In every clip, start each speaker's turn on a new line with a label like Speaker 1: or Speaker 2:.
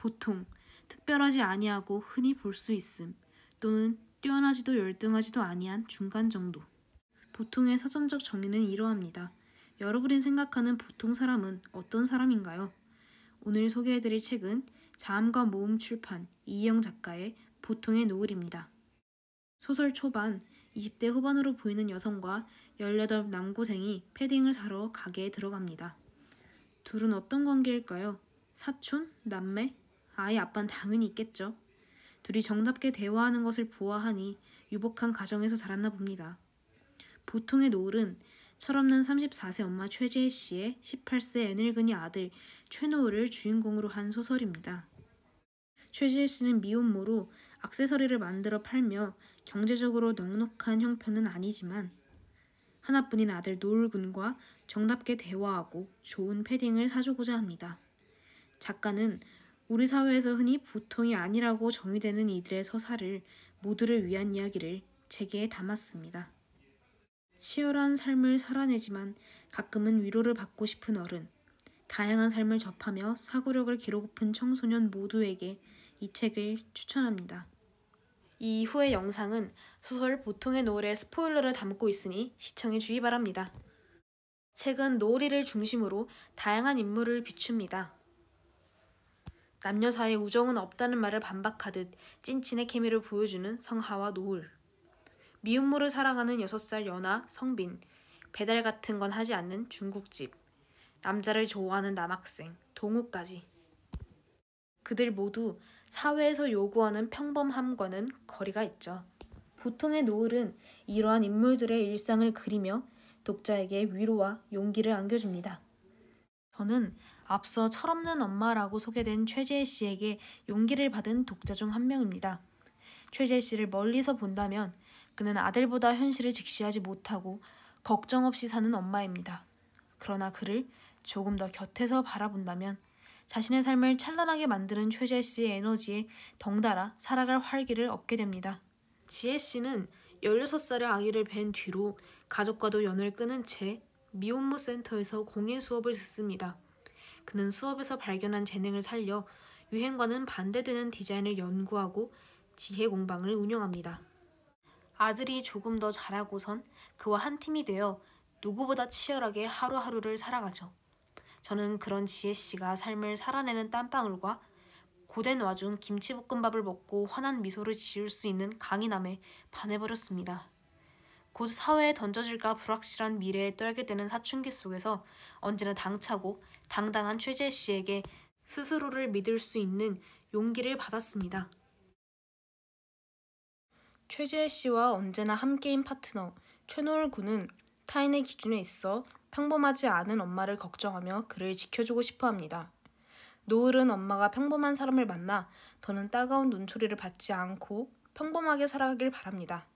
Speaker 1: 보통, 특별하지 아니하고 흔히 볼 수 있음, 또는 뛰어나지도 열등하지도 아니한 중간 정도. 보통의 사전적 정의는 이러합니다. 여러분이 생각하는 보통 사람은 어떤 사람인가요? 오늘 소개해드릴 책은 자음과 모음 출판 이희영 작가의 보통의 노을입니다. 소설 초반 20대 후반으로 보이는 여성과 18 남고생이 패딩을 사러 가게에 들어갑니다. 둘은 어떤 관계일까요? 사촌? 남매? 아이 아빠는 당연히 있겠죠. 둘이 정답게 대화하는 것을 보아하니 유복한 가정에서 자랐나 봅니다. 보통의 노을은 철없는 34세 엄마 최재혜 씨의 18세 애늙은이 아들 최노을을 주인공으로 한 소설입니다. 최재혜 씨는 미혼모로 액세서리를 만들어 팔며 경제적으로 넉넉한 형편은 아니지만 하나뿐인 아들 노을 군과 정답게 대화하고 좋은 패딩을 사주고자 합니다. 작가는 우리 사회에서 흔히 보통이 아니라고 정의되는 이들의 서사를 모두를 위한 이야기를 책에 담았습니다. 치열한 삶을 살아내지만 가끔은 위로를 받고 싶은 어른, 다양한 삶을 접하며 사고력을 기르고픈 청소년 모두에게 이 책을 추천합니다. 이 이후의 영상은 소설 보통의 노을의 스포일러를 담고 있으니 시청해 주기 바랍니다. 책은 노을이를 중심으로 다양한 인물을 비춥니다. 남녀 사이에 우정은 없다는 말을 반박하듯 찐친의 케미를 보여주는 성하와 노을, 미혼모를 사랑하는 6살 연하 성빈, 배달 같은 건 하지 않는 중국집, 남자를 좋아하는 남학생 동우까지. 그들 모두 사회에서 요구하는 평범함과는 거리가 있죠. 보통의 노을은 이러한 인물들의 일상을 그리며 독자에게 위로와 용기를 안겨줍니다. 저는 앞서 철없는 엄마라고 소개된 최재혜 씨에게 용기를 받은 독자 중 한 명입니다. 최재혜 씨를 멀리서 본다면 그는 아들보다 현실을 직시하지 못하고 걱정 없이 사는 엄마입니다. 그러나 그를 조금 더 곁에서 바라본다면 자신의 삶을 찬란하게 만드는 최재혜 씨의 에너지에 덩달아 살아갈 활기를 얻게 됩니다. 지혜 씨는 16살의 아기를 뵌 뒤로 가족과도 연을 끊은 채 미혼모 센터에서 공예 수업을 듣습니다. 그는 수업에서 발견한 재능을 살려 유행과는 반대되는 디자인을 연구하고 지혜 공방을 운영합니다. 아들이 조금 더 자라고선 그와 한 팀이 되어 누구보다 치열하게 하루하루를 살아가죠. 저는 그런 지혜씨가 삶을 살아내는 땀방울과 고된 와중 김치볶음밥을 먹고 환한 미소를 지을 수 있는 강인함에 반해버렸습니다. 곧 사회에 던져질까 불확실한 미래에 떨게 되는 사춘기 속에서 언제나 당차고 당당한 최재씨에게 스스로를 믿을 수 있는 용기를 받았습니다. 최재혜 씨와 언제나 함께인 파트너 최노을 군은 타인의 기준에 있어 평범하지 않은 엄마를 걱정하며 그를 지켜주고 싶어합니다. 노을은 엄마가 평범한 사람을 만나 더는 따가운 눈초리를 받지 않고 평범하게 살아가길 바랍니다.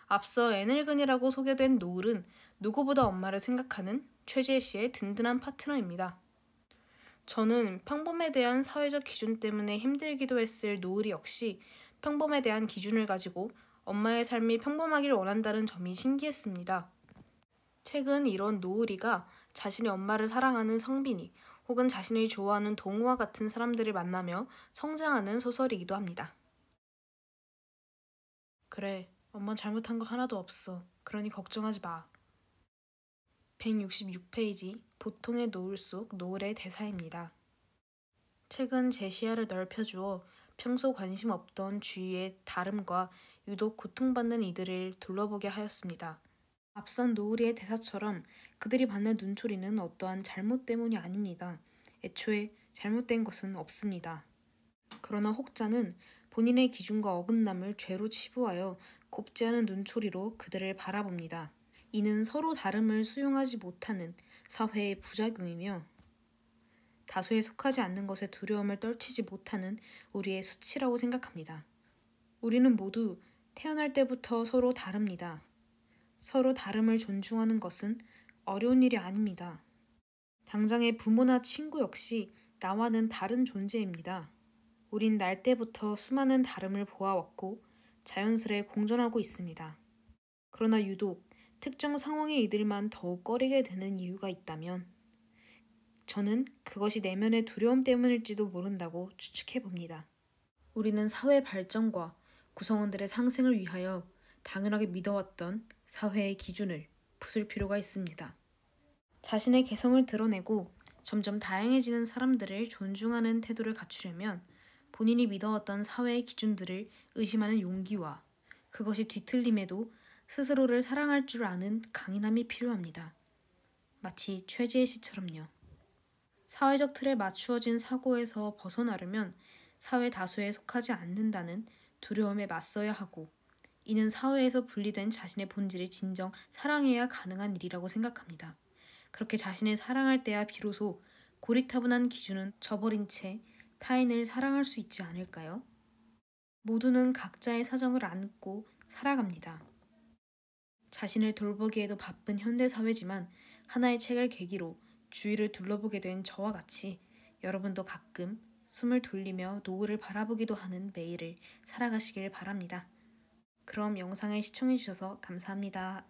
Speaker 1: 앞서 애늙은이라고 소개된 노을은 누구보다 엄마를 생각하는 최재혜 씨의 든든한 파트너입니다. 저는 평범에 대한 사회적 기준 때문에 힘들기도 했을 노을이 역시 평범에 대한 기준을 가지고 엄마의 삶이 평범하길 원한다는 점이 신기했습니다. 책은 이런 노을이가 자신의 엄마를 사랑하는 성빈이 혹은 자신이 좋아하는 동우와 같은 사람들을 만나며 성장하는 소설이기도 합니다. 그래, 엄만 잘못한 거 하나도 없어. 그러니 걱정하지 마. 166페이지 보통의 노을 속 노을의 대사입니다. 책은 제 시야를 넓혀주어 평소 관심 없던 주위의 다름과 유독 고통받는 이들을 둘러보게 하였습니다. 앞선 노을이의 대사처럼 그들이 받는 눈초리는 어떠한 잘못 때문이 아닙니다. 애초에 잘못된 것은 없습니다. 그러나 혹자는 본인의 기준과 어긋남을 죄로 치부하여 곱지 않은 눈초리로 그들을 바라봅니다. 이는 서로 다름을 수용하지 못하는 사회의 부작용이며 다수에 속하지 않는 것에 두려움을 떨치지 못하는 우리의 수치라고 생각합니다. 우리는 모두 태어날 때부터 서로 다릅니다. 서로 다름을 존중하는 것은 어려운 일이 아닙니다. 당장의 부모나 친구 역시 나와는 다른 존재입니다. 우린 날 때부터 수많은 다름을 보아왔고 자연스레 공존하고 있습니다. 그러나 유독 특정 상황의 이들만 더욱 꺼리게 되는 이유가 있다면 저는 그것이 내면의 두려움 때문일지도 모른다고 추측해 봅니다. 우리는 사회 발전과 구성원들의 상생을 위하여 당연하게 믿어왔던 사회의 기준을 부술 필요가 있습니다. 자신의 개성을 드러내고 점점 다양해지는 사람들을 존중하는 태도를 갖추려면 본인이 믿어왔던 사회의 기준들을 의심하는 용기와 그것이 뒤틀림에도 스스로를 사랑할 줄 아는 강인함이 필요합니다. 마치 최지혜 씨처럼요. 사회적 틀에 맞추어진 사고에서 벗어나려면 사회 다수에 속하지 않는다는 두려움에 맞서야 하고 이는 사회에서 분리된 자신의 본질을 진정 사랑해야 가능한 일이라고 생각합니다. 그렇게 자신을 사랑할 때야 비로소 고리타분한 기준은 저버린 채 타인을 사랑할 수 있지 않을까요? 모두는 각자의 사정을 안고 살아갑니다. 자신을 돌보기에도 바쁜 현대사회지만 하나의 책을 계기로 주위를 둘러보게 된 저와 같이 여러분도 가끔 숨을 돌리며 노을을 바라보기도 하는 매일을 살아가시길 바랍니다. 그럼 영상을 시청해주셔서 감사합니다.